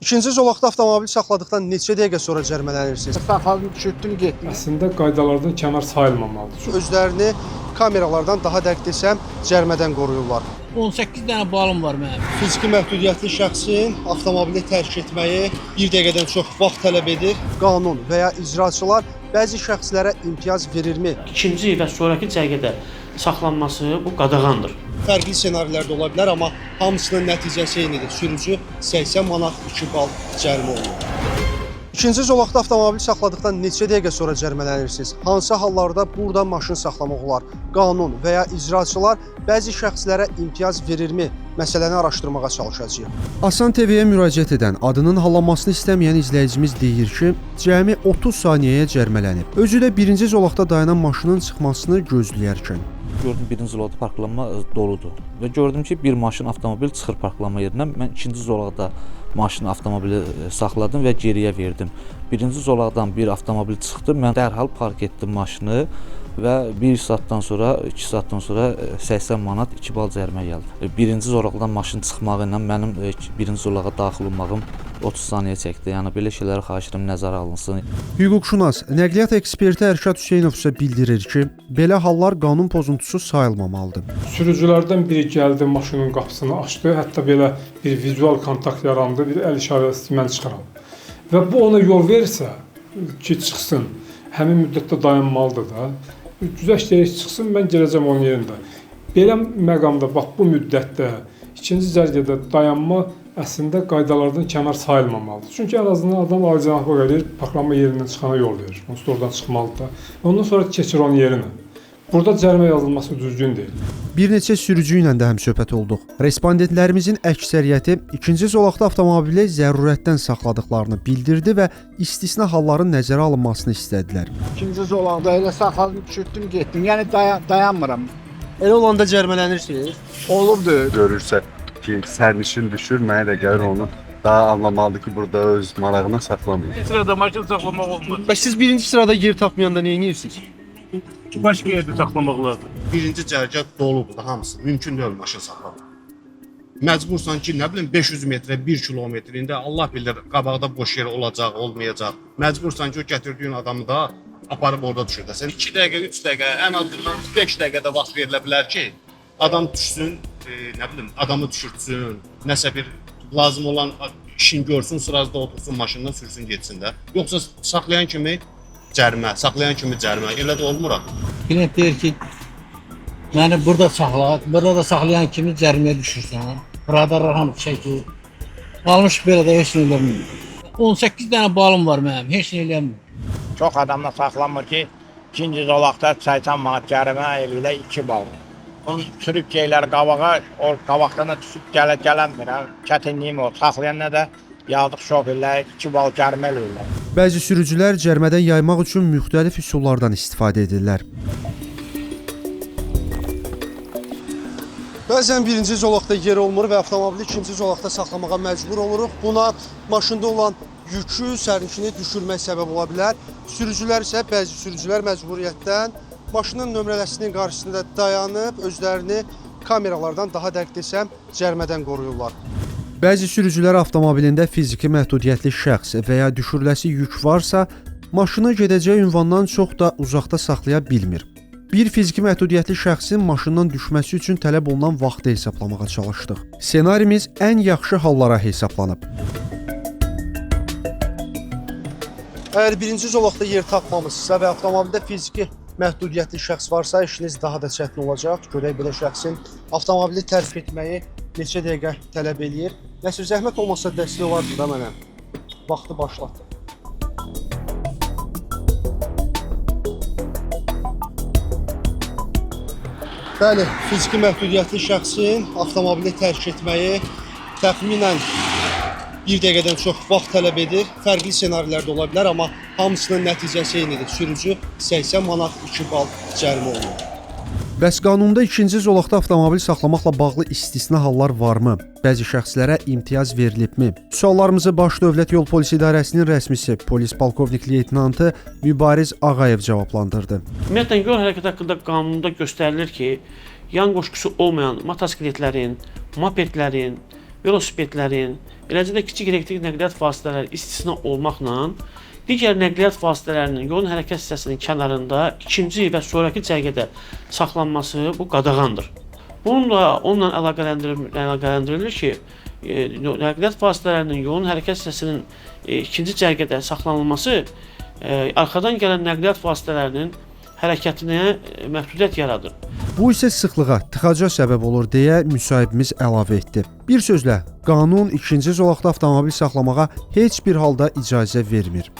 İkinci zolaqda avtomobil saxladıqdan neçə dəqiqə sonra cərimələnirsiniz? Saxladım, düşürtdüm, getdim. Əslində qaydalardan kənar sayılmamalıdır. Özlərini kameralardan daha dəqiq desəm cərimədən qoruyurlar. 18 dənə balım var mənim. Fiziki məhdudiyyətli şəxsin avtomobili tərk etməyi 1 dəqiqədən çox vaxt tələb edir. Qanun və ya icraçılar bəzi şəxslərə imtiyaz verirmi? İkinci və sonrakı cərgədə saxlanması bu qadağandır. Fərqli ssenarilər də ola bilər, amma hamısının nəticəsi eynidir. Sürücü 80 manat 2 bal cərimə olunur. İkinci zolaqda avtomobil saxladıqdan neçə dəqiqə sonra cərimələnirsiniz? Hansı hallarda burada maşın saxlamaq olar? Qanun və ya icraçılar bəzi şəxslərə imtiyaz verirmi? Məsələni araşdırmağa çalışacağıq. Asan TV-yə müraciət edən, adının hallanmasını istəməyən izləyicimiz deyir ki, cəmi 30 saniyəyə cərimələnib. Özü də birinci zolaqda dayanan maşının çıxmasını gözləyərkən. Gördüm birinci zolaqda parklanma doludur və gördüm ki, bir maşın avtomobil çıxır parklanma yerindən. Mən ikinci zolaqda maşın avtomobili saxladım və geriyə verdim. Birinci zolaqdan bir avtomobil çıxdı. Mən dərhal park etdim maşını və 1 saatdan sonra, 2 saatdan sonra 80 manat 2 bal cərimə gəldi. Birinci zolaqdan maşın çıxmağı ilə mənim birinci zolağa daxil olmağım 30 saniyə çəkdi. Yəni belə şeyləri xahiş edirəm nəzərə alınsın. Hüquqşünas, nəqliyyat eksperti Ərşad Hüseynov isə bildirir ki, belə hallar qanun pozuntusu sayılmamalıdır. Sürücülərdən biri gəldi, maşının qapısını açdı, hətta belə bir vizual kontakt yarandı, bir əl işarəsi mən çıxıram. Və bu ona yol verirsə ki, çıxsın, həmin müddətdə dayanmalıdır da. Güzəşt çıxsın, mən gələcəm onun yerində. Belə məqamda, bax bu müddətdə, ikinci cərgədə dayanma əslində qaydalardan kənar sayılmamalıdır. Çünki ən azından adam alicənablıq edir, parklanma yerindən çıxana yol verir. Onsuz da oradan çıxmalıdır da. Ondan sonra keçir onun yerinə. Burada cərimə yazılması düzgün deyil. Bir neçə sürücü ilə də həmsöhbət olduq. Respondentlərimizin əksəriyyəti ikinci zolaqda avtomobili zərurətdən saxladıqlarını bildirdi və istisna halların nəzərə alınmasını istədilər. İkinci zolaqda elə saxladım, düşürtdüm, getdim. Yəni dayanmıram. Elə olanda cərimələnirsiniz? Olubdu. Görürsə ki, sərnişin düşür, mənə də gəlir onu daha anlamalıdır ki, burada öz marağına saxlamayın. Sırada maşın saxlamaq olmaz. Bəs siz birinci sırada yer tapmayanda nə edirsiniz? Başqa yerdə saxlamaq lazım. Birinci cərgə doludur da hamısı. Mümkün deyil maşın saxlamaq. Məcbursan ki, nə bilim 500 metrə, 1 kilometrində Allah bilir qabaqda boş yer olacaq, olmayacaq. Məcbursan ki, o gətirdiyin adamı da aparıb orada düşürdəsən. 2 dəqiqə, 3 dəqiqə, ən azından 5 dəqiqədə vaxt verilə bilər ki, adam düşsün, nə bilim, adamı düşürtsün, nəsə bir lazım olan işin görsün, sırada otursun, maşından sürsün, getsin də. Yoxsa saxlayan kimi cərimə, saxlayan kimi cərimə. Elə də olmur. Klient deyir ki, məni burada saxla, burada da saxlayan kimi cəriməyə düşürsən. Radarlar hamısı çəkir. Almış belə də heç nə eləmir. 18 dənə balım var mənim, heç nə eləmir. Çox adamla saxlanmır ki, ikinci zolaqda 80 manat cərimə ilə 2 bal. Onun sürüb şeylər qabağa, o qabaqdan da düşüb gələnmir. Çətinliyim o, saxlayanla da yazıq şoferlər 2 bal cərimə eləyirlər. Bəzi sürücülər cərimədən yaymaq üçün müxtəlif üsullardan istifadə edirlər. Bəzən birinci zolaqda yer olmur və avtomobili ikinci zolaqda saxlamağa məcbur oluruq. Buna maşında olan yükü, sərnişini düşürmək səbəb ola bilər. Sürücülər isə, bəzi sürücülər məcburiyyətdən maşının nömrələsinin qarşısında dayanıb özlərini kameralardan daha dəqiq desəm cərimədən qoruyurlar. Bəzi sürücülər avtomobilində fiziki məhdudiyyətli şəxs və ya düşürüləsi yük varsa, maşını gedəcəyi ünvandan çox da uzaqda saxlaya bilmir. Bir fiziki məhdudiyyətli şəxsin maşından düşməsi üçün tələb olunan vaxtı hesablamağa çalışdıq. Senarimiz ən yaxşı hallara hesablanıb. Əgər birinci zolaqda yer tapmamısınızsa və avtomobildə fiziki məhdudiyyətli şəxs varsa, işiniz daha da çətin olacaq. Görək belə şəxsin avtomobili tərk etməyi neçə dəqiqə tələb eləyir. Nəsə zəhmət olmasa dəstək olardı da mənə. Vaxtı başlatdı. Bəli, fiziki məhdudiyyətli şəxsin avtomobili tərk etməyi təxminən 1 dəqiqədən çox vaxt tələb edir. Fərqli ssenarilər də ola bilər, amma hamısının nəticəsi eynidir. Sürücü 80 manat 2 bal cərimə olunur. Bəs qanunda ikinci zolaqda avtomobil saxlamaqla bağlı istisna hallar varmı? Bəzi şəxslərə imtiyaz verilibmi? Suallarımızı Baş Dövlət Yol Polisi İdarəsinin rəsmisi, polis polkovnik leytenantı Mübariz Ağayev cavablandırdı. Ümumiyyətlə, yol hərəkəti haqqında qanunda göstərilir ki, yan qoşqusu olmayan motosikletlərin, mopedlərin, velosipedlərin, eləcə də kiçik elektrik nəqliyyat vasitələri istisna olmaqla digər nəqliyyat vasitələrinin yolun hərəkət hissəsinin kənarında ikinci və sonrakı cərgədə saxlanması bu qadağandır. Bununla onunla əlaqələndirilir ki, nəqliyyat vasitələrinin yolun hərəkət hissəsinin ikinci cərgədə saxlanılması arxadan gələn nəqliyyat vasitələrinin hərəkətinə məhdudiyyət yaradır. Bu isə sıxlığa, tıxaca səbəb olur deyə müsahibimiz əlavə etdi. Bir sözlə, qanun ikinci zolaqda avtomobil saxlamağa heç bir halda icazə vermir.